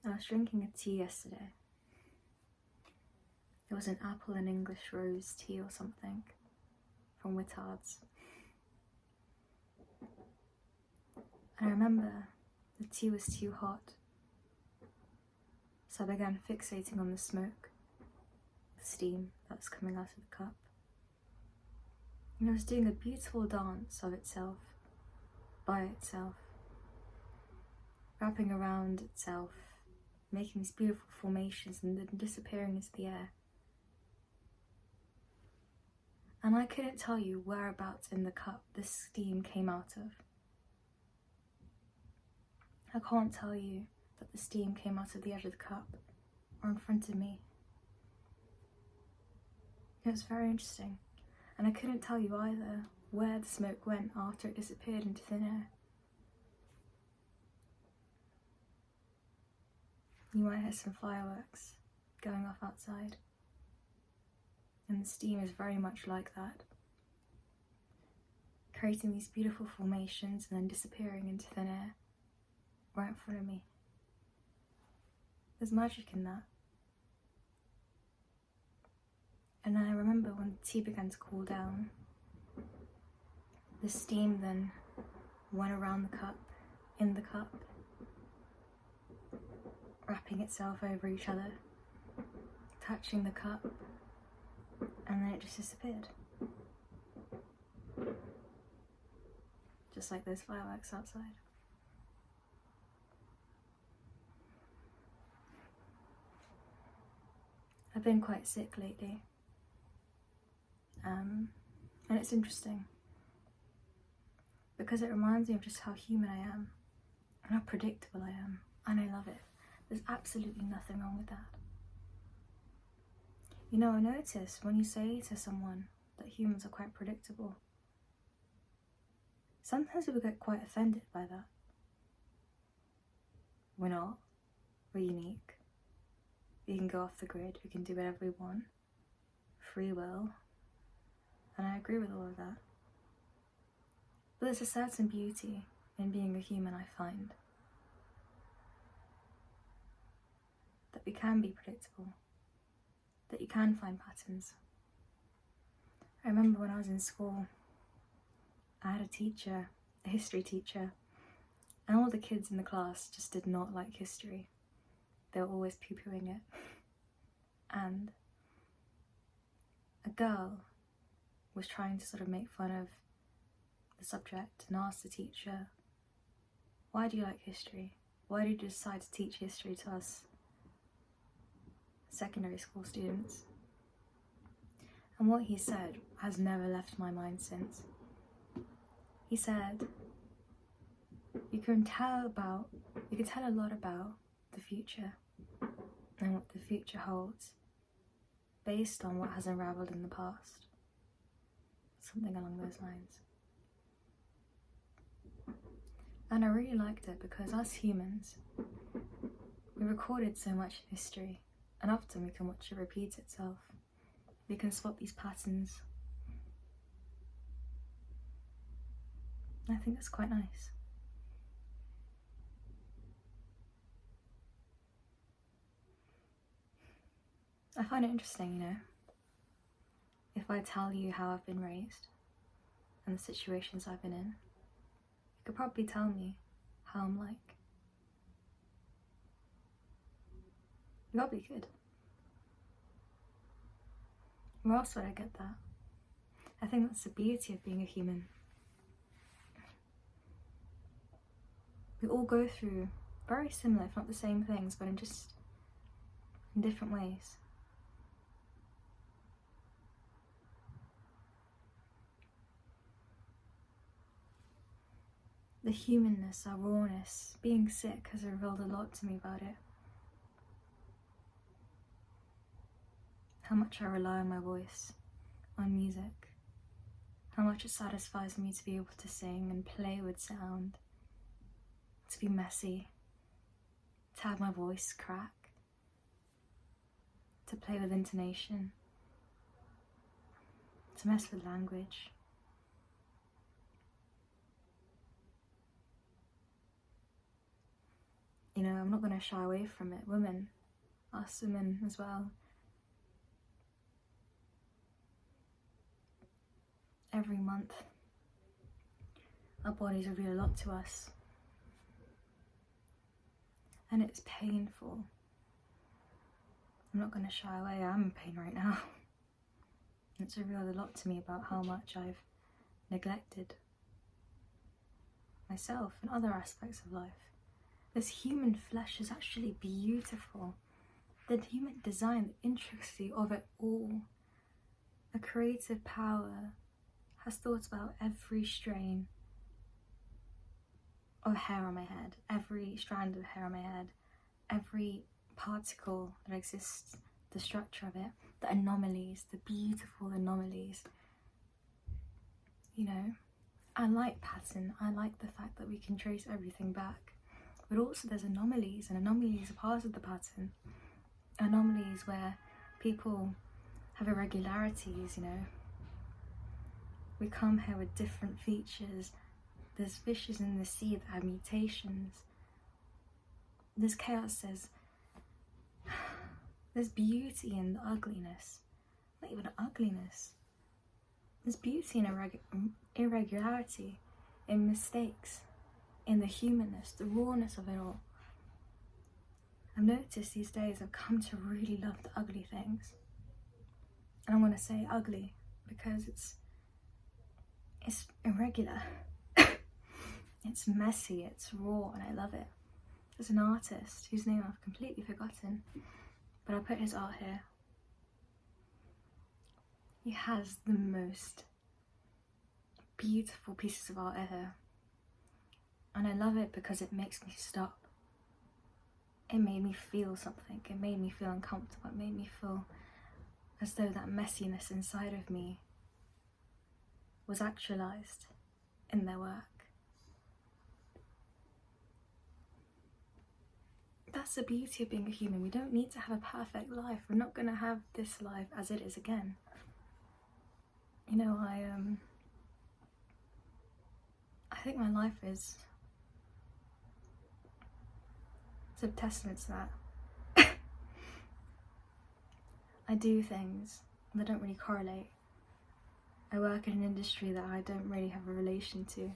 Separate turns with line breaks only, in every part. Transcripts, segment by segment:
I was drinking a tea yesterday. It was an apple and English rose tea or something from Wittard's. And I remember the tea was too hot, so I began fixating on the smoke, the steam that was coming out of the cup. And it was doing a beautiful dance of itself, by itself, wrapping around itself, making these beautiful formations and then disappearing into the air. And I couldn't tell you whereabouts in the cup this steam came out of. I can't tell you that the steam came out of the edge of the cup or in front of me. It was very interesting, and I couldn't tell you either where the smoke went after it disappeared into thin air. You might hear some fireworks going off outside, and the steam is very much like that, creating these beautiful formations and then disappearing into thin air right in front of me. There's magic in that. And then I remember when the tea began to cool down, the steam then went around the cup, in the cup, wrapping itself over each other, touching the cup, and then it just disappeared. Just like those fireworks outside. I've been quite sick lately, and it's interesting because it reminds me of just how human I am and how predictable I am, and I love it. There's absolutely nothing wrong with that. You know, I notice when you say to someone that humans are quite predictable, sometimes people get quite offended by that. We're not. We're unique. We can go off the grid, we can do whatever we want, free will, and I agree with all of that. But there's a certain beauty in being a human, I find. That we can be predictable, that you can find patterns. I remember when I was in school, I had a teacher, a history teacher, and all the kids in the class just did not like history. They were always poo-pooing it. And a girl was trying to sort of make fun of the subject and asked the teacher, "Why do you like history? Why did you decide to teach history to us secondary school students?" And what he said has never left my mind since. He said, you can tell a lot about the future and what the future holds based on what has unraveled in the past. Something along those lines. And I really liked it because us humans, we recorded so much in history, and often we can watch it repeat itself. We can spot these patterns. I think that's quite nice. I find it interesting, you know, if I tell you how I've been raised and the situations I've been in, you could probably tell me how I'm like. You probably could. Where else would I get that? I think that's the beauty of being a human. We all go through very similar, if not the same things, but in different ways. The humanness, our rawness, being sick has revealed a lot to me about it. How much I rely on my voice, on music, how much it satisfies me to be able to sing and play with sound, to be messy, to have my voice crack, to play with intonation, to mess with language. You know, I'm not going to to shy away from it. Women, us women as well. Every month, our bodies reveal a lot to us. And it's painful. I'm not going to shy away, I'm in pain right now. It's revealed a lot to me about how much I've neglected myself and other aspects of life. This human flesh is actually beautiful. The human design, the intricacy of it all. A creative power has thought about every strain of hair on my head, every strand of hair on my head, every particle that exists, the structure of it, the anomalies, the beautiful anomalies. You know, I like pattern, I like the fact that we can trace everything back, but also there's anomalies, and anomalies are part of the pattern. Anomalies where people have irregularities, you know. We come here with different features. There's fishes in the sea that have mutations. There's chaos, there's beauty in the ugliness. Not even ugliness. There's beauty in irregularity, in mistakes, in the humanness, the rawness of it all. I've noticed these days I've come to really love the ugly things. And I want to say ugly because it's irregular. It's messy, it's raw, and I love it. There's an artist whose name I've completely forgotten, but I'll put his art here. He has the most beautiful pieces of art ever. And I love it because it makes me stop. It made me feel something. It made me feel uncomfortable. It made me feel as though that messiness inside of me was actualized in their work. That's the beauty of being a human. We don't need to have a perfect life. We're not going to have this life as it is again. You know, I think my life is a testament to that. I do things that don't really correlate. I work in an industry that I don't really have a relation to.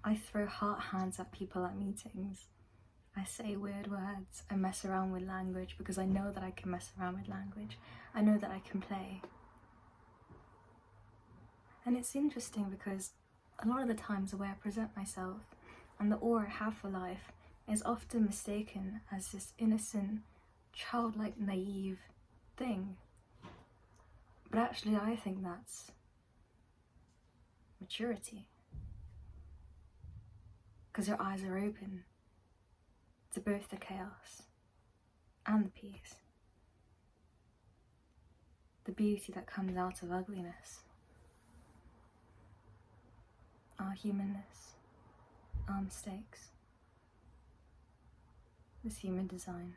I throw heart hands at people at meetings. I say weird words. I mess around with language because I know that I can mess around with language. I know that I can play. And it's interesting because a lot of the times the way I present myself and the aura I have for life is often mistaken as this innocent, childlike, naive thing. But actually I think that's maturity. Because your eyes are open to both the chaos and the peace. The beauty that comes out of ugliness. Our humanness, our mistakes, this human design.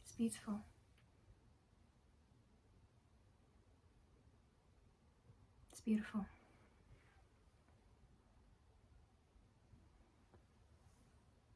It's beautiful. It's beautiful.